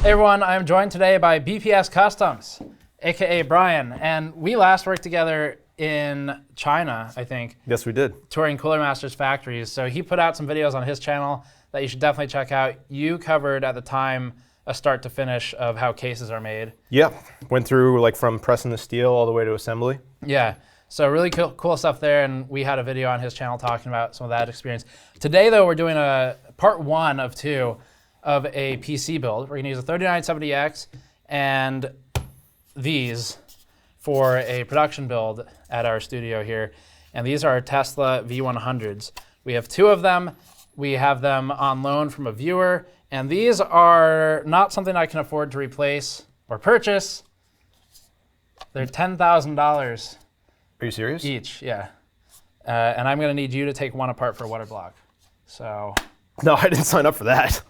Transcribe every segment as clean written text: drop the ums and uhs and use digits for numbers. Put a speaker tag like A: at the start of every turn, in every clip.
A: Hey everyone, I'm joined today by BPS Customs, aka Brian, and we last worked together in China, I think.
B: Yes, we did.
A: Touring Cooler Masters factories. So he put out some videos on his channel that you should definitely check out. You covered at the time a start to finish of how cases are made.
B: Yeah, went through like from pressing the steel all the way to assembly.
A: Yeah, so really cool stuff there, and we had a video on his channel talking about some of that experience. Today though, we're doing a part 1 of 2 of a PC build. We're gonna use a 3970X and these for a production build at our studio here. And these are our Tesla V100s. We have 2 of them. We have them on loan from a viewer. And these are not something I can afford to replace or purchase. They're $10,000
B: Are you serious?
A: each, yeah. And I'm gonna need you to take one apart for a water block. So.
B: No, I didn't sign up for that.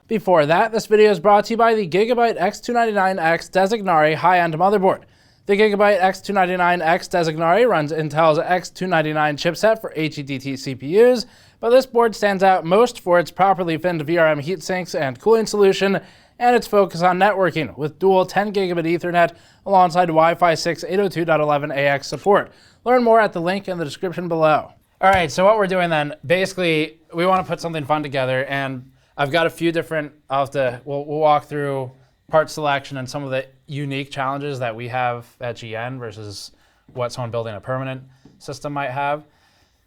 A: Before that, this video is brought to you by the Gigabyte X299X Designari high-end motherboard. The Gigabyte X299X Designari runs Intel's X299 chipset for HEDT CPUs, but this board stands out most for its properly finned VRM heat sinks and cooling solution, and its focus on networking with dual 10 gigabit Ethernet alongside Wi-Fi 6 802.11ax support. Learn more at the link in the description below. All right, so what we're doing then, basically, we want to put something fun together, and I've got a few different, we'll walk through part selection and some of the unique challenges that we have at GN versus what someone building a permanent system might have.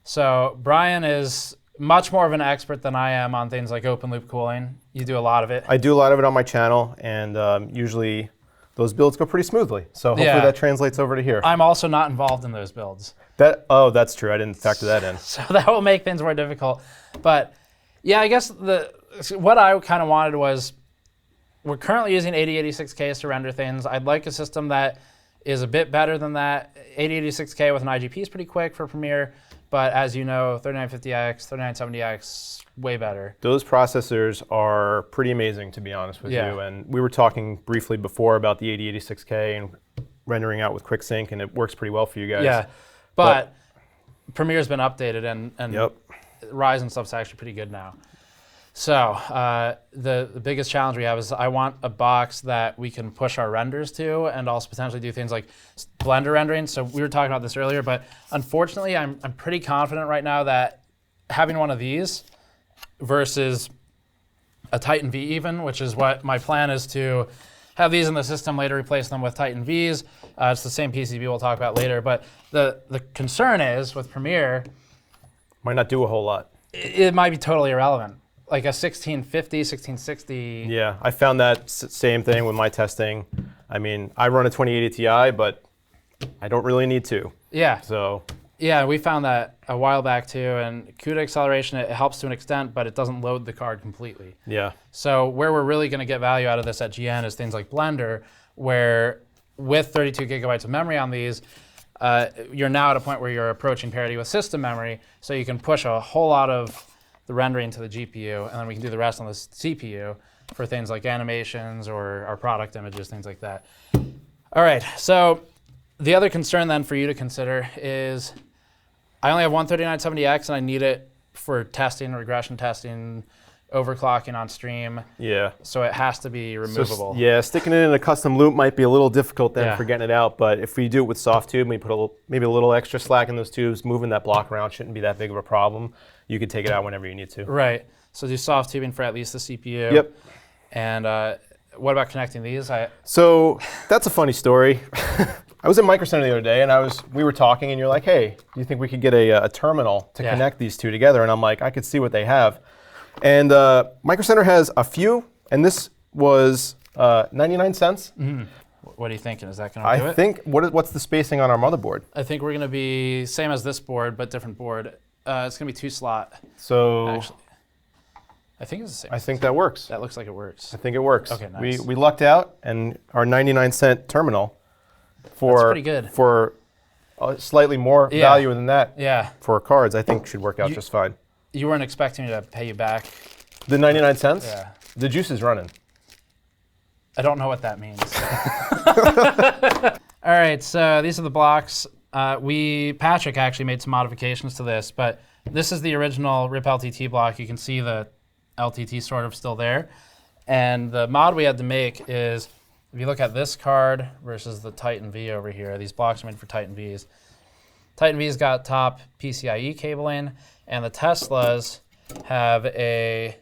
A: So Brian is much more of an expert than I am on things like open loop cooling. You do a lot of it.
B: I do a lot of it on my channel, and usually those builds go pretty smoothly. So hopefully that translates over to here.
A: I'm also not involved in those builds.
B: That's true. I didn't factor that in.
A: So that will make things more difficult. But yeah, I guess what I kind of wanted was, we're currently using 8086Ks to render things. I'd like a system that is a bit better than that. 8086K with an IGP is pretty quick for Premiere, but as you know, 3950X, 3970X, way better.
B: Those processors are pretty amazing, to be honest with you. And we were talking briefly before about the 8086K and rendering out with QuickSync, and it works pretty well for you guys.
A: Yeah, but Premiere's been updated, and
B: yep.
A: Ryzen stuff's actually pretty good now. So the biggest challenge we have is I want a box that we can push our renders to and also potentially do things like Blender rendering. So we were talking about this earlier, but unfortunately I'm pretty confident right now that having one of these versus a Titan V even, which is what my plan is, to have these in the system, later replace them with Titan Vs. It's the same PCB we'll talk about later, but the concern is with Premiere,
B: might not do a whole lot.
A: It might be totally irrelevant. Like a 1650, 1660.
B: Yeah, I found that same thing with my testing. I mean, I run a 2080 Ti, but I don't really need to.
A: Yeah.
B: So.
A: Yeah, we found that a while back too, and CUDA acceleration, it helps to an extent, but it doesn't load the card completely.
B: Yeah.
A: So where we're really gonna get value out of this at GN is things like Blender, where with 32 gigabytes of memory on these, you're now at a point where you're approaching parity with system memory, so you can push a whole lot of the rendering to the GPU, and then we can do the rest on the CPU for things like animations or our product images, things like that. All right, so the other concern then for you to consider is I only have one 3970X and I need it for testing, regression testing, overclocking on stream.
B: Yeah.
A: So it has to be removable.
B: So, sticking it in a custom loop might be a little difficult then for getting it out, but if we do it with soft tube, we put maybe a little extra slack in those tubes, moving that block around shouldn't be that big of a problem. You could take it out whenever you need to.
A: Right. So do soft tubing for at least the CPU.
B: Yep.
A: And what about connecting these?
B: So that's a funny story. I was at Micro Center the other day, and we were talking, and you're like, hey, do you think we could get a terminal to connect these two together? And I'm like, I could see what they have. And Micro Center has a few, and this was 99 cents.
A: Mm-hmm. What are you thinking? Is that going to do it?
B: I think, what's the spacing on our motherboard?
A: I think we're going to be same as this board, but different board. It's going to be 2-slot.
B: So
A: actually, I think it's the same.
B: I think that works.
A: That looks like it works.
B: I think it works.
A: Okay, nice.
B: We lucked out, and our 99-cent terminal for
A: pretty good.
B: For slightly more value than that for cards, I think should work out just fine.
A: You weren't expecting me to pay you back?
B: The 99 cents?
A: Yeah.
B: The juice is running.
A: I don't know what that means. All right, so these are the blocks. Patrick actually made some modifications to this, but this is the original RIP LTT block. You can see the LTT sort of still there. And the mod we had to make is, if you look at this card versus the Titan V over here, these blocks are made for Titan Vs. Titan V's got top PCIe cabling, and the Teslas have an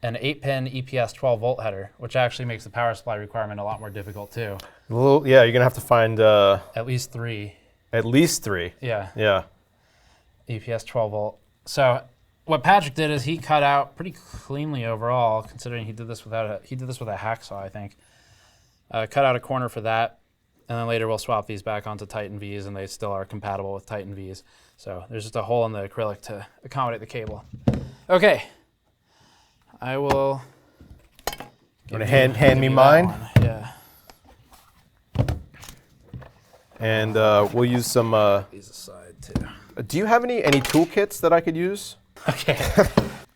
A: 8-pin EPS 12-volt header, which actually makes the power supply requirement a lot more difficult too.
B: Yeah, you're gonna have to find
A: at least 3.
B: At least 3.
A: Yeah.
B: Yeah.
A: EPS 12-volt. So what Patrick did is he cut out pretty cleanly overall, considering he did this with a hacksaw, I think. Cut out a corner for that, and then later we'll swap these back onto Titan Vs, and they still are compatible with Titan Vs. So there's just a hole in the acrylic to accommodate the cable. Okay. I will.
B: You want to hand me mine?
A: Yeah.
B: And we'll use some.
A: These aside too.
B: Do you have any toolkits that I could use?
A: Okay.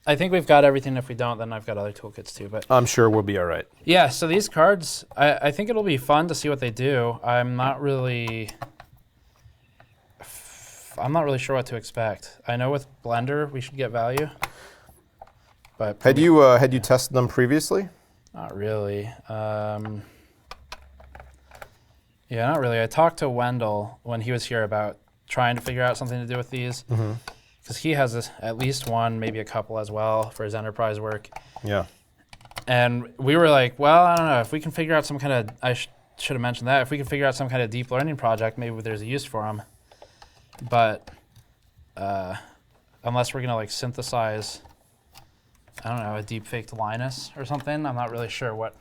A: I think we've got everything. If we don't, then I've got other toolkits too. But
B: I'm sure we'll be all right.
A: Yeah. So these cards, I think it'll be fun to see what they do. I'm not really sure what to expect. I know with Blender we should get value. But
B: had you tested them previously?
A: Not really. Yeah, not really. I talked to Wendell when he was here about trying to figure out something to do with these, because he has at least one, maybe a couple as well for his enterprise work.
B: Yeah.
A: And we were like, well, I don't know, if we can figure out some kind of, I should have mentioned that, if we can figure out some kind of deep learning project, maybe there's a use for them. But unless we're gonna like synthesize, I don't know, a deep faked Linus or something, I'm not really sure what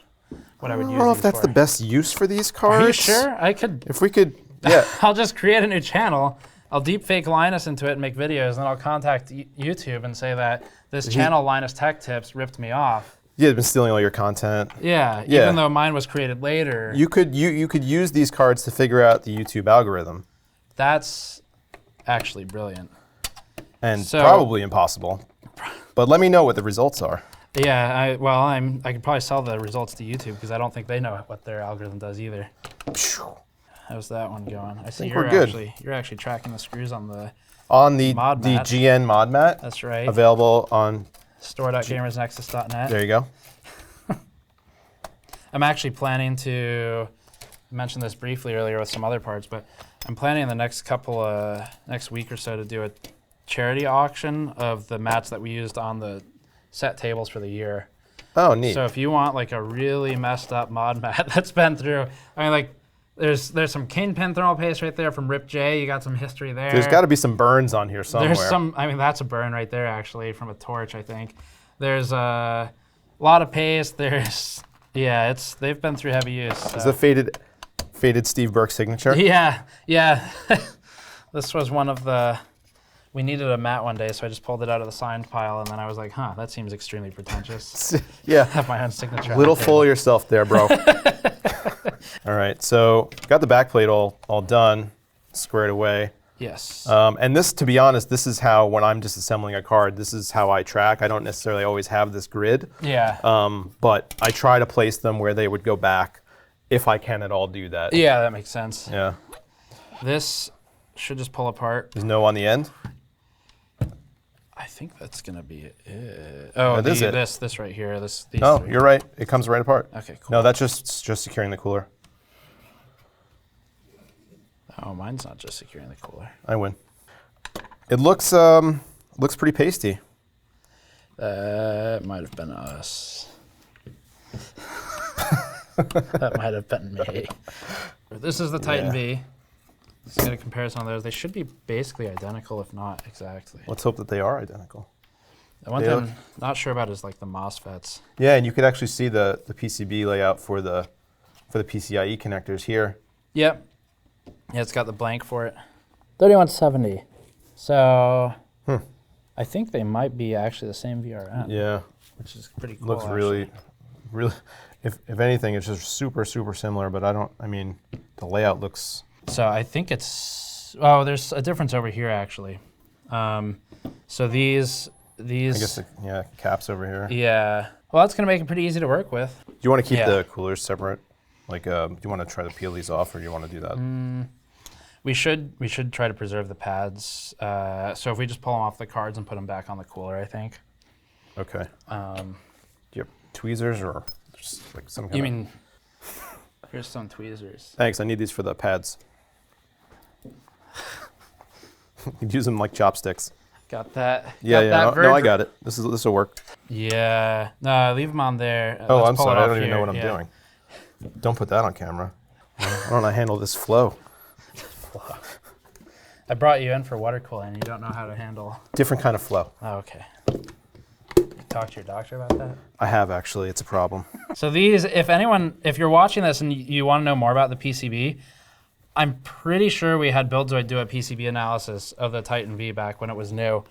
A: I would use.
B: I don't know if that's
A: for.
B: the best use for these cards.
A: Are you sure? I could.
B: If we could, yeah.
A: I'll just create a new channel. I'll deep fake Linus into it and make videos, and then I'll contact YouTube and say that this channel, Linus Tech Tips, ripped me off.
B: Yeah, they've been stealing all your content.
A: Yeah, even though mine was created later.
B: You could use these cards to figure out the YouTube algorithm.
A: That's actually brilliant.
B: And probably impossible. But let me know what the results are.
A: Yeah, I could probably sell the results to YouTube because I don't think they know what their algorithm does either. How's that one going? I see you're actually tracking the screws on the
B: GN mod mat.
A: That's right.
B: Available on
A: store.gamersnexus.net.
B: There you go.
A: I'm actually planning to mention this briefly earlier with some other parts, but I'm planning in the next week or so to do a charity auction of the mats that we used on the set tables for the year.
B: Oh, neat.
A: So if you want like a really messed up mod mat that's been through, I mean, like there's some Kingpin thermal paste right there from Rip J. You got some history there.
B: There's got to be some burns on here somewhere.
A: There's some, I mean, that's a burn right there actually from a torch, I think. There's a lot of paste. There's, yeah, they've been through heavy use. So.
B: Is a faded Steve Burke signature?
A: Yeah. This was one of the. We needed a mat one day, so I just pulled it out of the signed pile, and then I was like, huh, that seems extremely pretentious.
B: Yeah.
A: Have my own signature.
B: Little full of yourself there, bro. All right, so got the backplate all done, squared away.
A: Yes.
B: And this, to be honest, this is how, when I'm disassembling a card, this is how I track. I don't necessarily always have this grid.
A: Yeah.
B: But I try to place them where they would go back, if I can at all do that.
A: Yeah, that makes sense.
B: Yeah.
A: This should just pull apart.
B: There's no on the end?
A: I think that's gonna be it. Oh, this right here. These
B: oh,
A: three.
B: You're right. It comes right apart.
A: Okay, cool.
B: No, that's just securing the cooler.
A: Oh, mine's not just securing the cooler.
B: I win. It looks pretty pasty.
A: That might have been us. That might have been me. This is the Titan V. Let's get a comparison on those. They should be basically identical, if not exactly.
B: Let's hope that they are identical.
A: The one thing I'm not sure about is like the MOSFETs.
B: Yeah, and you could actually see the PCB layout for the PCIe connectors here.
A: Yep. Yeah, it's got the blank for it. 3170. So I think they might be actually the same VRM.
B: Yeah.
A: Which is pretty cool.
B: Looks really, if anything, it's just super similar, but the layout looks.
A: So I think there's a difference over here actually. So these. I
B: guess caps over here.
A: Yeah. Well, that's gonna make it pretty easy to work with.
B: Do you want to keep the coolers separate? Like, do you want to try to peel these off, or do you want to do that?
A: We should try to preserve the pads. So if we just pull them off the cards and put them back on the cooler, I think.
B: Okay. Do you have tweezers or just like some kind
A: You
B: of...
A: mean, here's some tweezers.
B: Thanks, I need these for the pads. You could use them like chopsticks.
A: Got that.
B: Yeah,
A: got that
B: no, I got it. This will work.
A: Yeah, no, leave them on there.
B: Oh,
A: Let's
B: I'm
A: pull
B: sorry,
A: it
B: I
A: off
B: don't even know
A: here.
B: what I'm doing. Don't put that on camera. I don't know how to handle this flow.
A: I brought you in for water cooling. You don't know how to handle.
B: Different kind of flow.
A: Oh, okay. You talk to your doctor about that?
B: I have actually, it's a problem.
A: So these, if you're watching this and you want to know more about the PCB, I'm pretty sure we had Buildzoid do a PCB analysis of the Titan V back when it was new.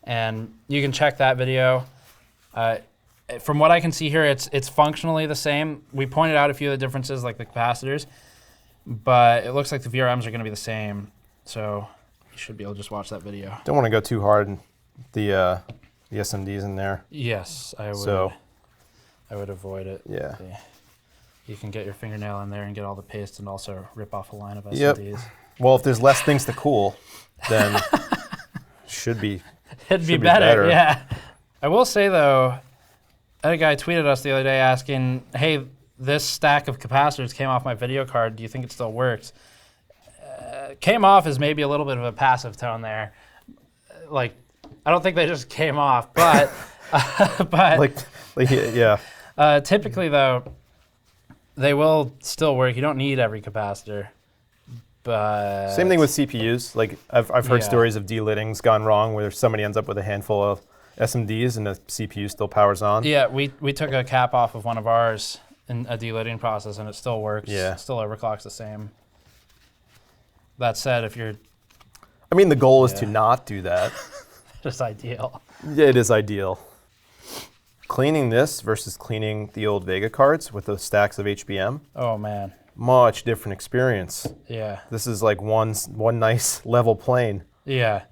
A: And you can check that video. From what I can see here, it's functionally the same. We pointed out a few of the differences, like the capacitors, but it looks like the VRMs are going to be the same. So you should be able to just watch that video.
B: Don't want to go too hard in the SMDs in there.
A: Yes, I would.
B: So,
A: I would avoid it.
B: yeah.
A: You can get your fingernail in there and get all the paste and also rip off a line of SMDs.
B: Yep. Well, if there's less things to cool, then should be
A: It'd be better, yeah. I will say though, a guy tweeted us the other day asking, hey, this stack of capacitors came off my video card. Do you think it still works? Came off is maybe a little bit of a passive tone there. Like, I don't think they just came off, but
B: yeah.
A: Typically though, they will still work. You don't need every capacitor. But
B: Same thing with CPUs. Like I've heard stories of delittings gone wrong where somebody ends up with a handful of SMDs and the CPU still powers on.
A: Yeah, we took a cap off of one of ours in a delitting process and it still works.
B: Yeah.
A: It still overclocks the same. That said, if you're...
B: I mean, the goal is to not do that.
A: Just ideal.
B: Yeah, it is ideal. Cleaning this versus cleaning the old Vega cards with those stacks of HBM.
A: Oh, man.
B: Much different experience.
A: Yeah.
B: This is like one nice level plane.
A: Yeah.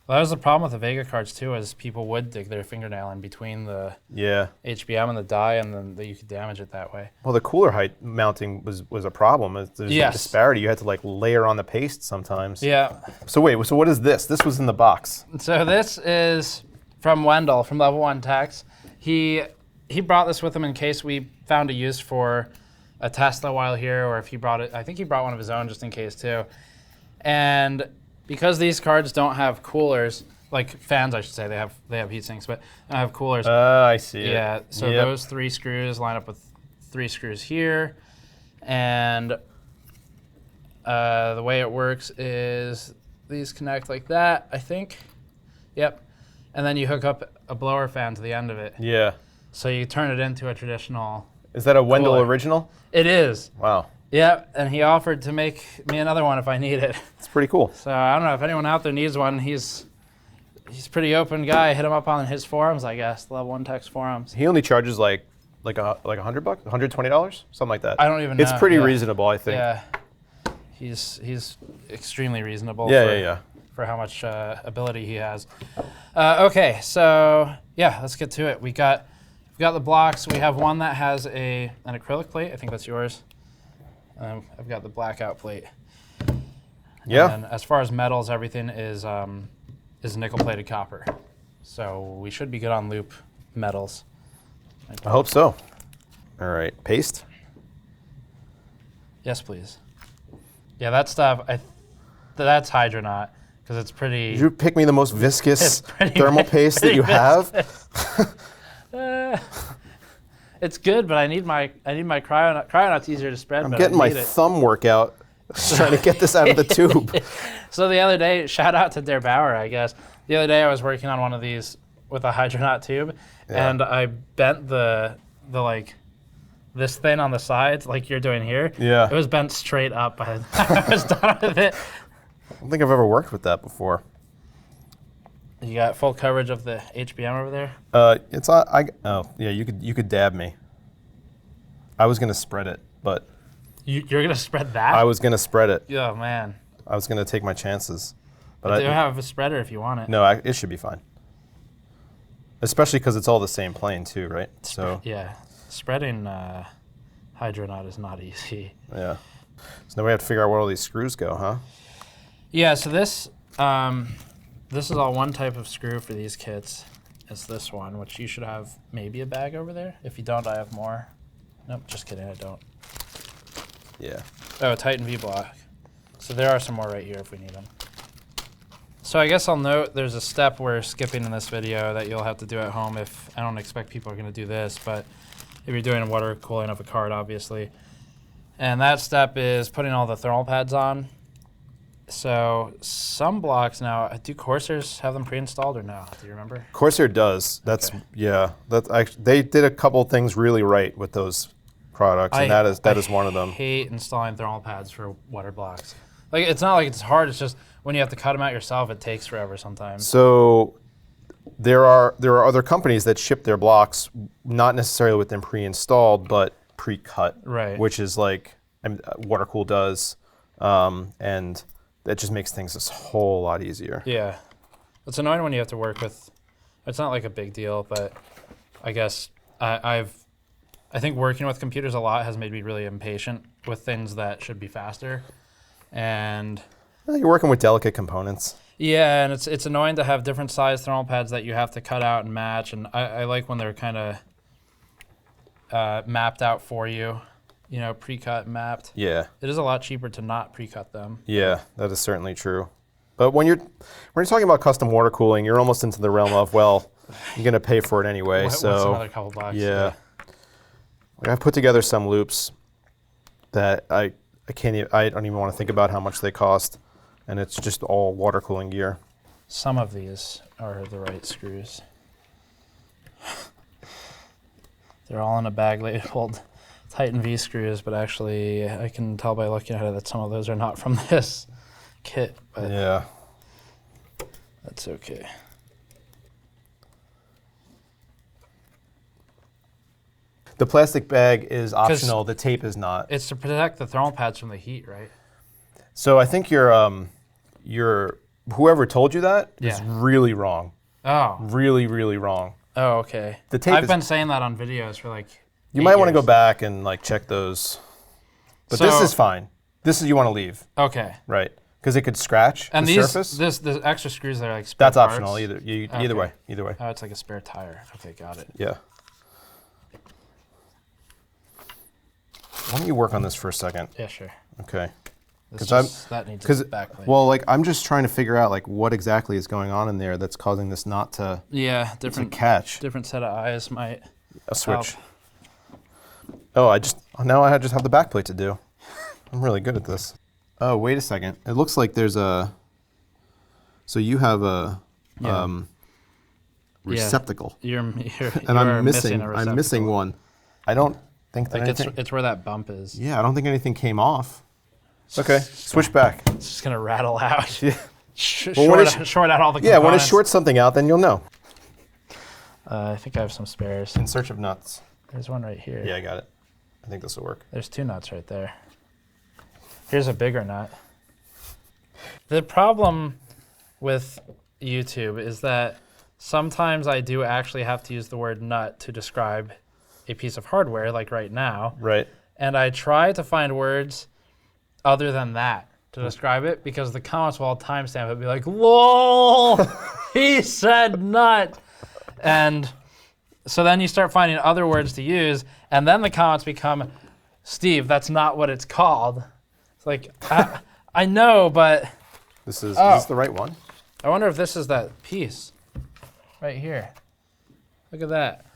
A: Well, that was the problem with the Vega cards too, is people would dig their fingernail in between the HBM and the die, and then you could damage it that way.
B: Well, the cooler height mounting was a problem. There's a disparity. You had to like layer on the paste sometimes.
A: Yeah.
B: So wait, so what is this? This was in the box.
A: So this is from Wendell, from Level 1 Techs. He brought this with him in case we found a use for a Tesla while here, or if he brought it, I think he brought one of his own just in case too. And because these cards don't have coolers, like fans I should say, they have heat sinks, but they don't have coolers.
B: I see it.
A: Yeah, so those 3 screws line up with 3 screws here. And the way it works is these connect like that, I think. Yep. And then you hook up a blower fan to the end of it.
B: Yeah.
A: So you turn it into a traditional...
B: Is that a Wendell
A: cooler.
B: original?
A: It is.
B: Wow.
A: Yeah, and he offered to make me another one if I need it.
B: It's pretty cool.
A: So I don't know if anyone out there needs one. He's a pretty open guy. Hit him up on his forums, I guess, Level 1 Techs forums.
B: He only charges like $100, $120, something like that.
A: I don't even know.
B: It's pretty reasonable, I think.
A: Yeah, he's extremely reasonable. For how much ability he has. Okay, so yeah, let's get to it. We've got the blocks. We have one that has an acrylic plate. I think that's yours. I've got the blackout plate.
B: Yeah.
A: And as far as metals, everything is nickel-plated copper. So we should be good on loop metals.
B: I hope so. All right, paste.
A: Yes, please. Yeah, that stuff. That's Hydronaut because it's pretty.
B: Did you pick me the most viscous thermal paste that you have?
A: It's good, but I need my cryonaut. Cryonaut's easier to spread.
B: I'm getting my thumb workout trying to get this out of the tube.
A: So the other day, shout out to Der Bauer, I guess. The other day I was working on one of these with a Hydronaut tube, and I bent the like this thing on the sides, like you're doing here.
B: Yeah.
A: It was bent straight up by the time I was done with it.
B: I don't think I've ever worked with that before.
A: You got full coverage of the HBM over there?
B: You could dab me. I was gonna spread it, but
A: you're gonna spread that?
B: I was gonna spread it.
A: Oh man.
B: I was gonna take my chances, but
A: I do have a spreader if you want it.
B: No, it should be fine. Especially because it's all the same plane too, right? So
A: yeah, spreading Hydronaut is not easy.
B: Yeah. So now we have to figure out where all these screws go, huh?
A: Yeah. So this is all one type of screw for these kits, is this one, which you should have maybe a bag over there. If you don't, I have more. Nope, just kidding, I don't.
B: Yeah.
A: Oh, Titan V block. So there are some more right here if we need them. So I guess I'll note there's a step we're skipping in this video that you'll have to do at home if, I don't expect people are gonna do this, but if you're doing water cooling of a card, obviously. And that step is putting all the thermal pads on. So some blocks now, do Corsairs have them pre-installed or no? Do you remember?
B: Corsair does. That's yeah. They did a couple things really right with those products, and that is one of them.
A: I hate installing thermal pads for water blocks. Like it's not like it's hard. It's just when you have to cut them out yourself, it takes forever sometimes.
B: So there are other companies that ship their blocks not necessarily with them pre-installed, but pre-cut,
A: right?
B: Which is like Watercool does, and that just makes things a whole lot easier.
A: Yeah, it's annoying when you have to work with. It's not like a big deal, but I guess I think working with computers a lot has made me really impatient with things that should be faster, and
B: you're working with delicate components.
A: Yeah, and it's annoying to have different size thermal pads that you have to cut out and match, and I like when they're kind of mapped out for you. You know, pre-cut and mapped. Yeah. It is a lot cheaper to not pre-cut them.
B: Yeah, that is certainly true. But when you're talking about custom water cooling, you're almost into the realm of, well, you're going to pay for it anyway.
A: What's another couple bucks?
B: Yeah. I've put together some loops that I don't even want to think about how much they cost, and it's just all water cooling gear.
A: Some of these are the right screws. They're all in a bag labeled Titan V screws, but actually I can tell by looking at it that some of those are not from this kit. But
B: yeah.
A: That's okay.
B: The plastic bag is optional, the tape is not.
A: It's to protect the thermal pads from the heat, right?
B: So I think your whoever told you that is really wrong.
A: Oh.
B: Really, really wrong.
A: Oh, okay.
B: The tape
A: I've been saying that on videos for like
B: You might want to go back and like check those. But this is fine. This is you want to leave.
A: Okay.
B: Right. Because it could scratch
A: and
B: the surface.
A: The extra screws that are like spare
B: That's
A: parts.
B: optional either. Either way. Either way.
A: Oh, it's like a spare tire. Okay, got it.
B: Yeah. Why don't you work on this for a second?
A: Yeah, sure.
B: Okay.
A: That needs a backplate.
B: Well, like I'm just trying to figure out like what exactly is going on in there that's causing this not to
A: different
B: catch.
A: Different set of eyes might
B: a switch.
A: help.
B: Oh, now I just have the backplate to do. I'm really good at this. Oh, wait a second. It looks like there's a. So you have a receptacle. I'm missing one. I don't think that
A: it's where that bump is.
B: Yeah, I don't think anything came off. Okay, switch back.
A: It's just gonna rattle out.
B: Yeah.
A: Short out all the components.
B: Yeah, when it shorts something out, then you'll know.
A: I think I have some spares.
B: In search of nuts.
A: There's one right here.
B: Yeah, I got it. I think this will work.
A: There's 2 nuts right there. Here's a bigger nut. The problem with YouTube is that sometimes I do actually have to use the word nut to describe a piece of hardware, like right now.
B: Right.
A: And I try to find words other than that to describe it because the comments will all timestamp it, be like, lol, he said nut. And so then you start finding other words to use, and then the comments become, Steve, that's not what it's called. It's like, I know, but.
B: Is this the right one?
A: I wonder if this is that piece right here. Look at that.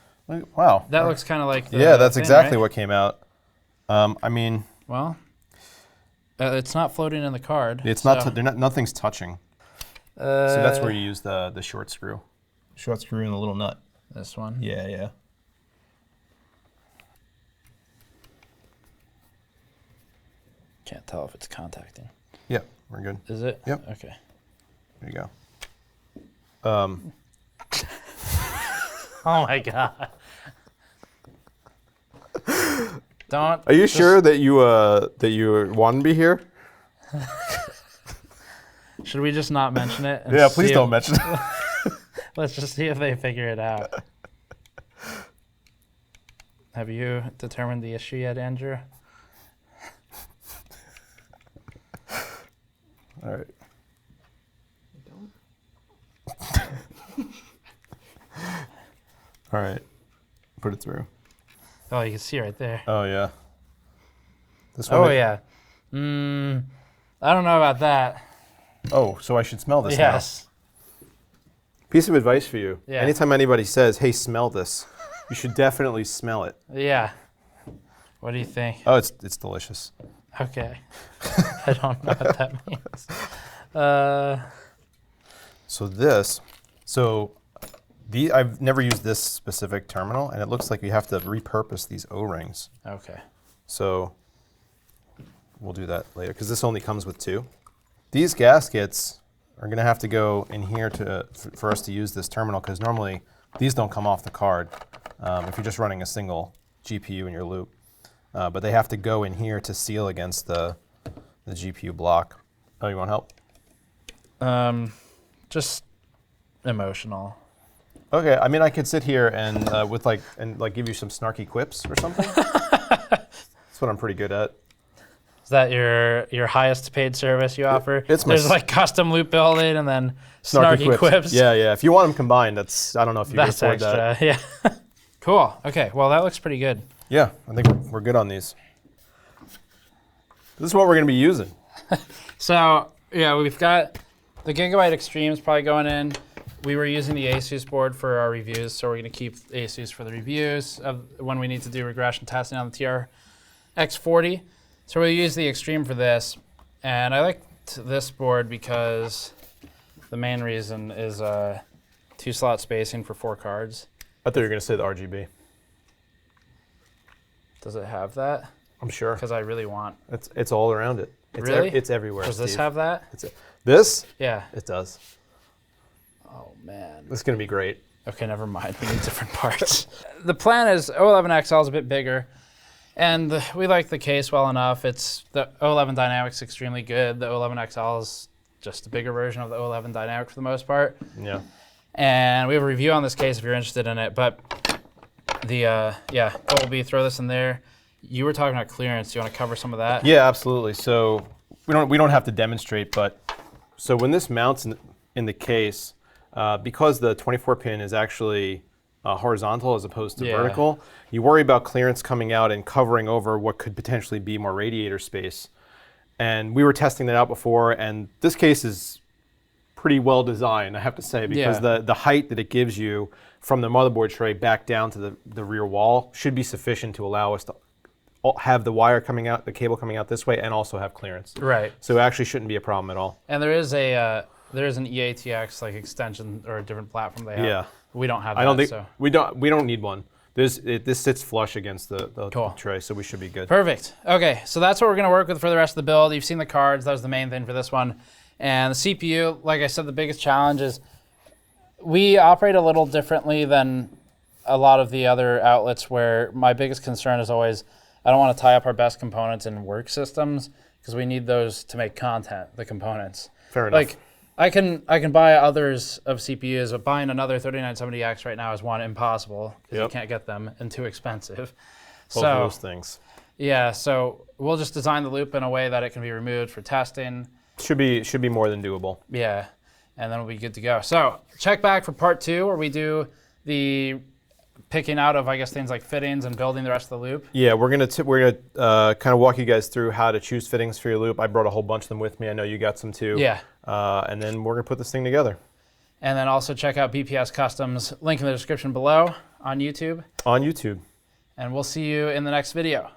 B: Wow.
A: That looks kind of like the
B: that's
A: thing,
B: exactly
A: right?
B: what came out. I mean.
A: Well, it's not floating in the card.
B: It's not. Nothing's touching. So that's where you use the short screw. Short screw and the little nut.
A: This one?
B: Yeah, yeah.
A: Can't tell if it's contacting.
B: Yeah, we're good.
A: Is it?
B: Yep.
A: Okay.
B: There you go.
A: Oh my God. Don't.
B: Are you sure that you want to be here?
A: Should we just not mention it?
B: Yeah, please don't mention it.
A: Let's just see if they figure it out. Have you determined the issue yet, Andrew?
B: All right. put it through.
A: Oh, you can see right there.
B: Oh, yeah. This one.
A: Oh, yeah. I don't know about that.
B: Oh, so I should smell this
A: Yes.
B: now. Piece of advice for you.
A: Yeah.
B: Anytime anybody says, hey, smell this, you should definitely smell it.
A: Yeah. What do you think?
B: Oh, it's delicious.
A: Okay. I don't know what that means.
B: I've never used this specific terminal, and it looks like you have to repurpose these O-rings.
A: Okay.
B: So we'll do that later, because this only comes with 2. These gaskets are going to have to go in here for us to use this terminal, because normally these don't come off the card if you're just running a single GPU in your loop. But they have to go in here to seal against the GPU block. Oh, you want help?
A: Just emotional.
B: Okay, I mean, I could sit here and give you some snarky quips or something. That's what I'm pretty good at.
A: Is that your highest paid service you offer?
B: There's
A: like custom loop building and then snarky quips.
B: Yeah, yeah. If you want them combined, I don't know if you can afford
A: extra.
B: that.
A: Yeah. Cool. Okay. Well, that looks pretty good.
B: Yeah, I think we're good on these. This is what we're going to be using.
A: So yeah, we've got the Gigabyte Extremes probably going in. We were using the Asus board for our reviews, so we're going to keep Asus for the reviews of when we need to do regression testing on the TRX40. So we'll use the Extreme for this. And I liked this board because the main reason is 2-slot spacing for 4 cards.
B: I thought you were going to say the RGB.
A: Does it have that?
B: I'm sure.
A: Because I really want.
B: It's all around it.
A: Really?
B: It's everywhere.
A: Does this
B: Steve.
A: have that?
B: This?
A: Yeah.
B: It does.
A: Oh, man.
B: This is going to be great.
A: Okay, never mind. We need different parts. The plan is O11XL is a bit bigger, and we like the case well enough. The O11 Dynamic's extremely good. The O11XL is just a bigger version of the O11 Dynamic for the most part.
B: Yeah.
A: And we have a review on this case if you're interested in it. But goal will be throw this in there. You were talking about clearance. Do you want to cover some of that?
B: Yeah, absolutely. So we don't have to demonstrate, but so when this mounts in the case, because the 24-pin is actually horizontal as opposed to vertical, you worry about clearance coming out and covering over what could potentially be more radiator space. And we were testing that out before, and this case is pretty well designed, I have to say, because the height that it gives you from the motherboard tray back down to the rear wall should be sufficient to allow us to have the wire coming out, the cable coming out this way, and also have clearance.
A: Right.
B: So it actually shouldn't be a problem at all.
A: And there is an EATX like extension or a different platform they have.
B: Yeah.
A: We don't have that.
B: I don't think
A: so.
B: we don't need one. This sits flush against the
A: Cool.
B: tray, so we should be good.
A: Perfect. Okay, so that's what we're going to work with for the rest of the build. You've seen the cards. That was the main thing for this one. And the CPU, like I said, the biggest challenge is we operate a little differently than a lot of the other outlets, where my biggest concern is always I don't want to tie up our best components in work systems because we need those to make content, the components.
B: Fair enough.
A: Like I can buy others of CPUs, but buying another 3970X right now is one, impossible because you can't get them, and too expensive.
B: Both of those things.
A: Yeah, so we'll just design the loop in a way that it can be removed for testing.
B: Should be more than doable.
A: Yeah, and then we'll be good to go. So check back for part 2 where we do the picking out of, I guess, things like fittings and building the rest of the loop. Yeah,
B: we're gonna kind of walk you guys through how to choose fittings for your loop. I brought a whole bunch of them with me. I know you got some too.
A: Yeah.
B: And then we're gonna put this thing together.
A: And then also check out BPS Customs, link in the description below on YouTube.
B: On YouTube.
A: And we'll see you in the next video.